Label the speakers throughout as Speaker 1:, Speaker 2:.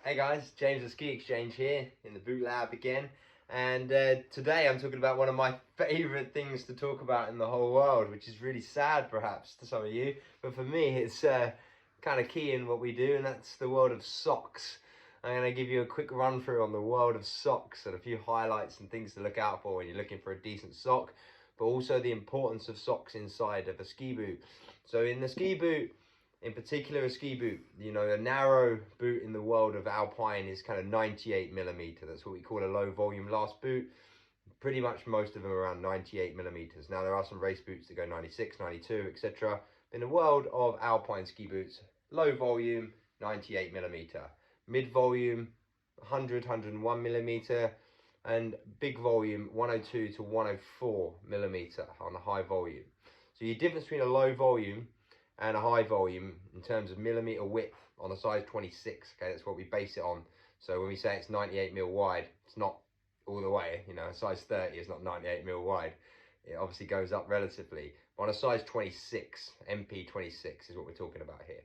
Speaker 1: Hey guys, James the Ski Exchange here in the Boot Lab again, and today I'm talking about one of my favourite things to talk about in the whole world, which is really sad perhaps to some of you, but for me it's kind of key in what we do, and that's the world of socks. I'm going to give you a quick run through on the world of socks and a few highlights and things to look out for when you're looking for a decent sock, but also the importance of socks inside of a ski boot. So in the ski boot, in particular a ski boot, you know, a narrow boot in the world of alpine is kind of 98mm. That's what we call a low volume last boot. Pretty much most of them are around 98mm. Now there are some race boots that go 96, 92, etc. In the world of alpine ski boots, low volume 98mm, mid volume 100, 101mm, and big volume 102 to 104mm on the high volume. So your difference between a low volume and a high volume in terms of millimeter width on a size 26, okay, that's what we base it on. So when we say it's 98mm wide, it's not all the way, you know, a size 30 is not 98mm wide. It obviously goes up relatively. But on a size 26, MP26 is what we're talking about here.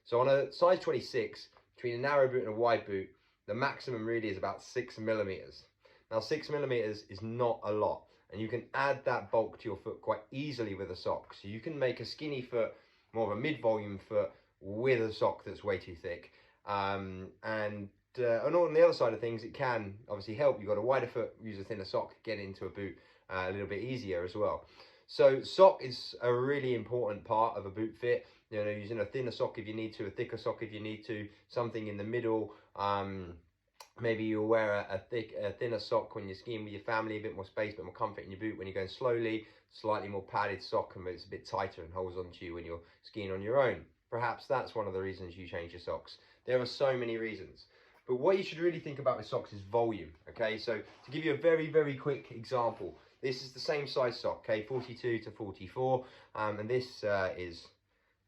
Speaker 1: So on a size 26, between a narrow boot and a wide boot, the maximum really is about 6mm. Now 6mm is not a lot, and you can add that bulk to your foot quite easily with a sock. So you can make a skinny foot more of a mid-volume foot with a sock that's way too thick. And on the other side of things, it can obviously help. You've got a wider foot, use a thinner sock, get into a boot a little bit easier as well. So sock is a really important part of a boot fit. You know, using a thinner sock if you need to, a thicker sock if you need to, something in the middle. Maybe you'll wear a thinner sock when you're skiing with your family, a bit more space, a bit more comfort in your boot when you're going slowly, slightly more padded sock, and it's a bit tighter and holds onto you when you're skiing on your own. Perhaps that's one of the reasons you change your socks. There are so many reasons. But what you should really think about with socks is volume, okay? So to give you a very, very quick example, this is the same size sock, okay, 42 to 44, and this is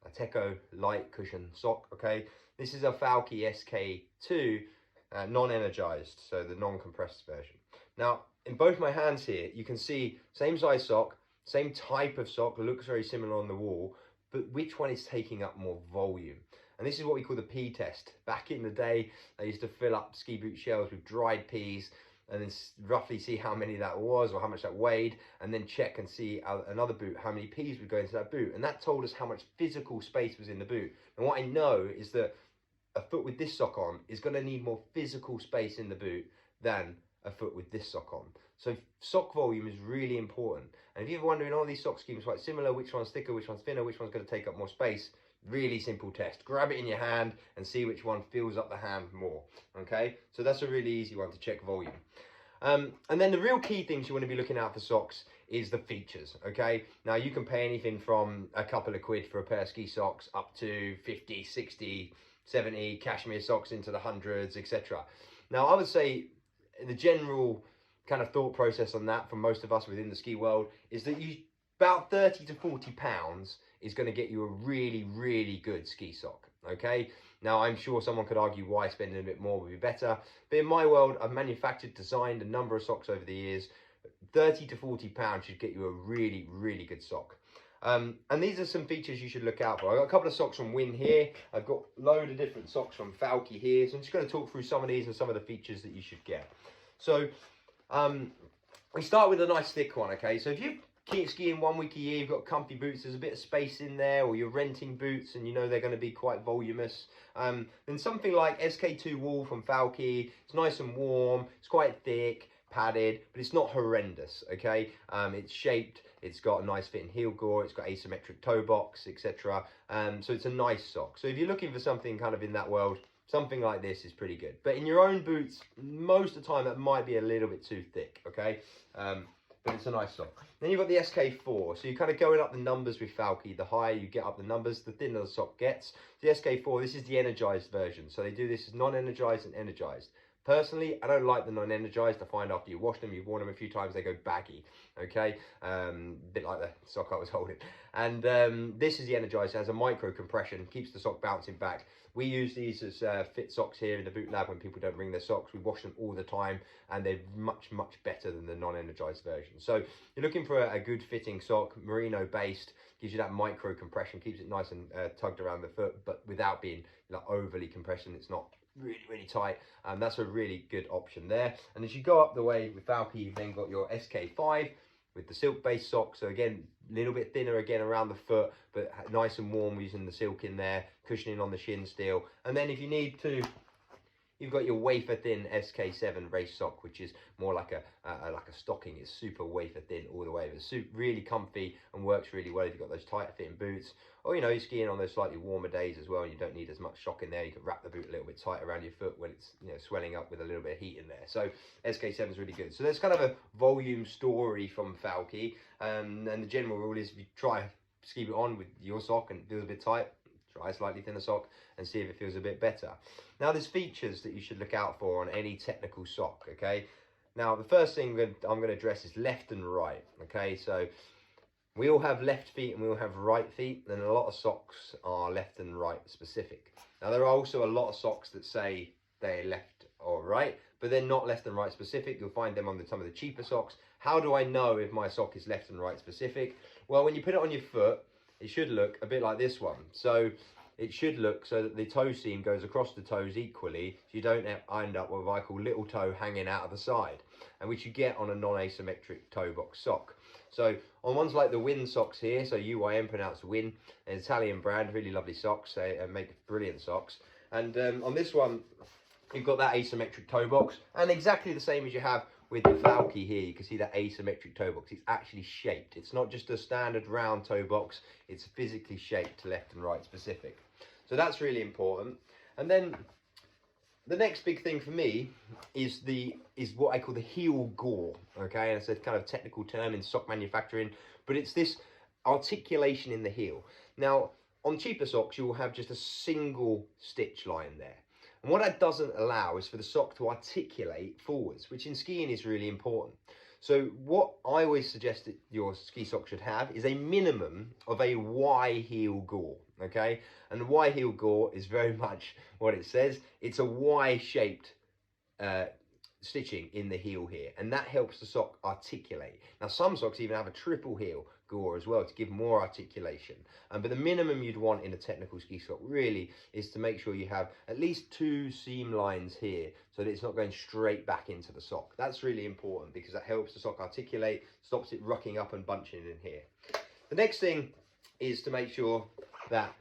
Speaker 1: a Teco light cushion sock, okay? This is a Falke SK2, non-energized, so the non-compressed version. Now, in both my hands here, you can see same size sock, same type of sock, looks very similar on the wall, but which one is taking up more volume? And this is what we call the pea test. Back in the day, they used to fill up ski boot shells with dried peas and then roughly see how many that was or how much that weighed, and then check and see another boot, how many peas would go into that boot. And that told us how much physical space was in the boot. And what I know is that a foot with this sock on is going to need more physical space in the boot than a foot with this sock on. So sock volume is really important. And if you're wondering, all these sock schemes quite similar, which one's thicker, which one's thinner, which one's going to take up more space, really simple test. Grab it in your hand and see which one fills up the hand more. Okay, so that's a really easy one to check volume. And then the real key things you want to be looking out for socks is the features, okay? Now you can pay anything from a couple of quid for a pair of ski socks up to 50, 60, 70 cashmere socks into the hundreds, etc. Now I would say the general kind of thought process on that for most of us within the ski world is that about 30 to 40 pounds is going to get you a really, really good ski sock, okay? Now I'm sure someone could argue why spending a bit more would be better, but in my world I've manufactured, designed a number of socks over the years. 30 to 40 pounds should get you a really, really good sock. And these are some features you should look out for. I've got a couple of socks from Win here. I've got a load of different socks from Falke here. So I'm just going to talk through some of these and some of the features that you should get. So we start with a nice thick one, okay? So if you keep skiing 1 week a year, you've got comfy boots, there's a bit of space in there, or you're renting boots and you know they're going to be quite voluminous, then something like SK2 wool from Falke, it's nice and warm, it's quite thick, padded, but it's not horrendous, okay? It's shaped, it's got a nice fitting heel gore, it's got asymmetric toe box, etc. So it's a nice sock. So if you're looking for something kind of in that world, something like this is pretty good. But in your own boots, most of the time that might be a little bit too thick, okay? But it's a nice sock. Then you've got the SK4. So you're kind of going up the numbers with Falke. The higher you get up the numbers, the thinner the sock gets. The SK4, this is the energized version. So they do this as non-energized and energized. Personally, I don't like the non-energized. I find after you wash them, you've worn them a few times, they go baggy, okay? A bit like the sock I was holding. And this is the energized. It has a micro compression, keeps the sock bouncing back. We use these as fit socks here in the boot lab when people don't bring their socks. We wash them all the time, and they're much, much better than the non-energized version. So you're looking for a good fitting sock, merino based, gives you that micro compression, keeps it nice and tugged around the foot, but without being like overly compressed, and it's not really tight. That's a really good option there. And as you go up the way with Vauxy, you've then got your SK5 with the silk based sock. So again, a little bit thinner again around the foot, but nice and warm using the silk in there, cushioning on the shin still. And then if you need to, you've got your wafer thin SK7 race sock, which is more like a stocking. It's super wafer thin all the way. It's really comfy and works really well if you've got those tight fitting boots, or you're skiing on those slightly warmer days as well, and you don't need as much shock in there. You can wrap the boot a little bit tight around your foot when it's swelling up with a little bit of heat in there. So SK7 is really good. So there's kind of a volume story from Vauxy, and the general rule is if you try ski boot on with your sock and it feels a bit tight, try a slightly thinner sock and see if it feels a bit better. Now there's features that you should look out for on any technical sock, okay? Now the first thing I'm going to address is left and right, okay? So we all have left feet and we all have right feet, and a lot of socks are left and right specific. Now there are also a lot of socks that say they're left or right, but they're not left and right specific. You'll find them on some of the cheaper socks. How do I know if my sock is left and right specific? Well, when you put it on your foot, it should look a bit like this one. So it should look so that the toe seam goes across the toes equally, so you don't end up with what I call little toe hanging out of the side, and which you get on a non-asymmetric toe box sock. So on ones like the Win socks here, so UYM pronounced Win, an Italian brand, really lovely socks, they make brilliant socks. And on this one, you've got that asymmetric toe box, and exactly the same as you have with the Vauxy here. You can see that asymmetric toe box. It's actually shaped. It's not just a standard round toe box. It's physically shaped to left and right specific. So that's really important. And then the next big thing for me is what I call the heel gore. Okay, and it's a kind of technical term in sock manufacturing, but it's this articulation in the heel. Now, on cheaper socks, you will have just a single stitch line there. And what that doesn't allow is for the sock to articulate forwards, which in skiing is really important. So what I always suggest that your ski sock should have is a minimum of a Y heel gore, okay? And the Y heel gore is very much what it says. It's a Y-shaped stitching in the heel here, and that helps the sock articulate. Now some socks even have a triple heel gore as well to give more articulation, but the minimum you'd want in a technical ski sock really is to make sure you have at least 2 seam lines here so that it's not going straight back into the sock. That's really important because that helps the sock articulate, stops it rucking up and bunching in here. The next thing is to make sure that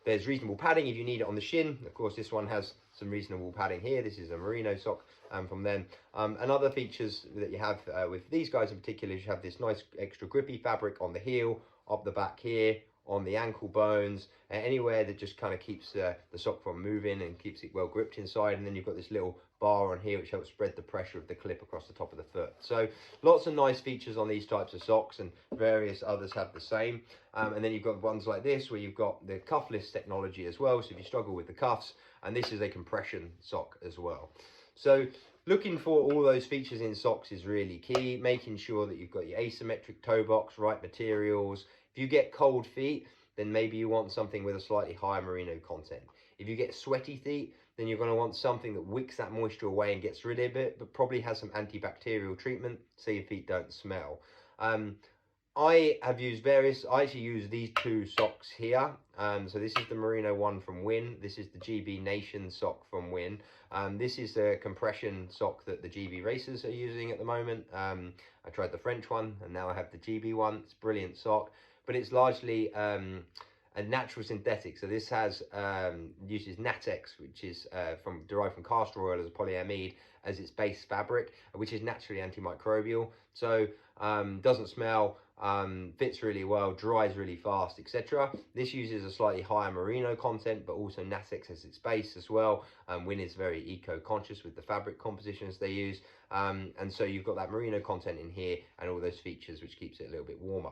Speaker 1: there's reasonable padding if you need it on the shin. Of course, this one has some reasonable padding here. This is a merino sock from them. And other features that you have with these guys in particular is you have this nice extra grippy fabric on the heel, up the back here, on the ankle bones, anywhere that just kind of keeps the sock from moving and keeps it well gripped inside. And then you've got this little bar on here which helps spread the pressure of the clip across the top of the foot. So lots of nice features on these types of socks, and various others have the same. And then you've got ones like this where you've got the cuffless technology as well, so if you struggle with the cuffs, and this is a compression sock as well. So looking for all those features in socks is really key, making sure that you've got your asymmetric toe box, right materials. If you get cold feet, then maybe you want something with a slightly higher merino content. If you get sweaty feet, then you're going to want something that wicks that moisture away and gets rid of it, but probably has some antibacterial treatment so your feet don't smell. I actually use these 2 socks here. So this is the merino one from Win. This is the GB Nation sock from Win. This is the compression sock that the GB racers are using at the moment. I tried the French one and now I have the GB one. It's a brilliant sock, but it's largely a natural synthetic. So this has uses Natex, which is derived from castor oil as a polyamide as its base fabric, which is naturally antimicrobial. So doesn't smell, fits really well, dries really fast, etc. This uses a slightly higher merino content, but also Natex as its base as well. Win is very eco-conscious with the fabric compositions they use, and so you've got that merino content in here and all those features which keeps it a little bit warmer.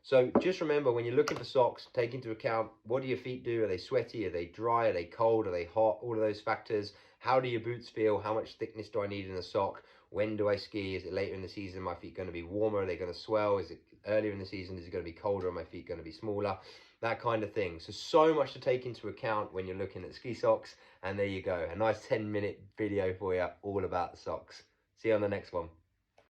Speaker 1: So just remember, when you're looking for socks, take into account, what do your feet do? Are they sweaty? Are they dry? Are they cold? Are they hot? All of those factors. How do your boots feel? How much thickness do I need in a sock? When do I ski? Is it later in the season? Are my feet going to be warmer? Are they going to swell? Is it earlier in the season? Is it going to be colder? Are my feet going to be smaller? That kind of thing. So much to take into account when you're looking at ski socks. And there you go. A nice 10-minute video for you all about the socks. See you on the next one.